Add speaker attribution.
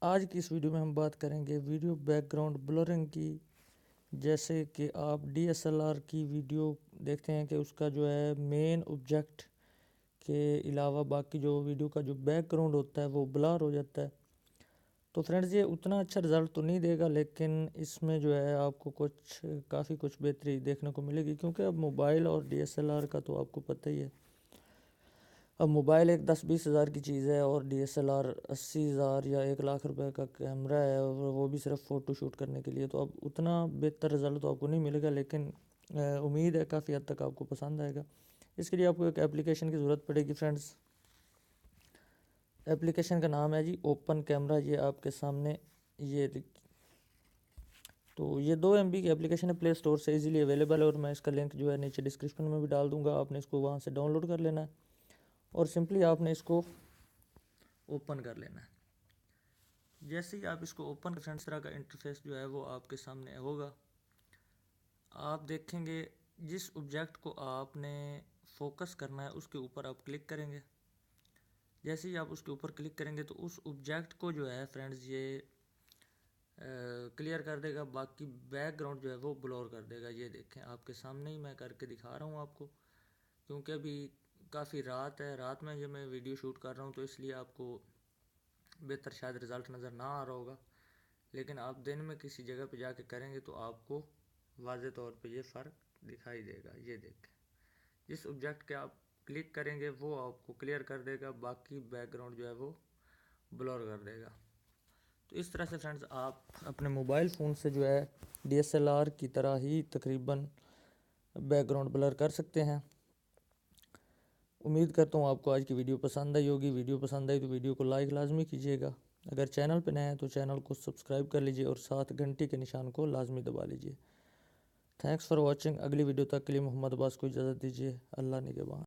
Speaker 1: आज की इस वीडियो में हम बात करेंगे वीडियो बैकग्राउंड ब्लरिंग की। जैसे कि आप DSLR की वीडियो देखते हैं कि उसका जो है मेन ऑब्जेक्ट के अलावा बाकी जो वीडियो का जो बैकग्राउंड होता है वो ब्लर हो जाता है। तो फ्रेंड्स ये उतना अच्छा रिज़ल्ट तो नहीं देगा, लेकिन इसमें जो है आपको काफ़ी कुछ बेहतरी देखने को मिलेगी, क्योंकि अब मोबाइल और DSLR का तो आपको पता ही है। अब मोबाइल एक 10-20 हज़ार की चीज़ है और DSLR 80 हज़ार या 1 लाख रुपए का कैमरा है, और वो भी सिर्फ फ़ोटो शूट करने के लिए। तो अब उतना बेहतर रिज़ल्ट तो आपको नहीं मिलेगा, लेकिन उम्मीद है काफ़ी हद तक आपको पसंद आएगा। इसके लिए आपको एक एप्लीकेशन की ज़रूरत पड़ेगी फ्रेंड्स। एप्लीकेशन का नाम है जी ओपन कैमरा। ये आपके सामने तो ये 2 MB की एप्लीकेशन है, प्ले स्टोर से इजीली अवेलेबल है, और मैं इसका लिंक जो है नीचे डिस्क्रिप्शन में भी डाल दूंगा। आपने इसको वहाँ से डाउनलोड कर लेना है और सिंपली आपने इसको ओपन कर लेना है। जैसे ही आप इसको ओपन कर, इस तरह का इंटरफेस जो है वो आपके सामने होगा। आप देखेंगे जिस ऑब्जेक्ट को आपने फोकस करना है उसके ऊपर आप क्लिक करेंगे। जैसे ही आप उसके ऊपर क्लिक करेंगे तो उस ऑब्जेक्ट को जो है फ्रेंड्स ये क्लियर कर देगा, बाकी बैकग्राउंड जो है वो ब्लर कर देगा। ये देखें आपके सामने ही मैं करके दिखा रहा हूँ आपको, क्योंकि अभी काफ़ी रात है, रात में ये मैं वीडियो शूट कर रहा हूँ, तो इसलिए आपको बेहतर शायद रिज़ल्ट नज़र ना आ रहा होगा। लेकिन आप दिन में किसी जगह पे जाके करेंगे तो आपको वाज़े तौर पे ये फ़र्क दिखाई देगा। ये देखें जिस ऑब्जेक्ट के आप क्लिक करेंगे वो आपको क्लियर कर देगा, बाकी बैकग्राउंड जो है वो ब्लर कर देगा। तो इस तरह से फ्रेंड्स आप अपने मोबाइल फ़ोन से जो है DSLR की तरह ही तकरीबन बैकग्राउंड ब्लर कर सकते हैं। उम्मीद करता हूँ आपको आज की वीडियो पसंद आई होगी। वीडियो पसंद आई तो वीडियो को लाइक लाजमी कीजिएगा। अगर चैनल पर नए हैं तो चैनल को सब्सक्राइब कर लीजिए और साथ घंटी के निशान को लाजमी दबा लीजिए। Thanks for watching. अगली वीडियो तक के लिए मोहम्मद अब्बास को इजाज़त दीजिए। अल्लाह निगहबान।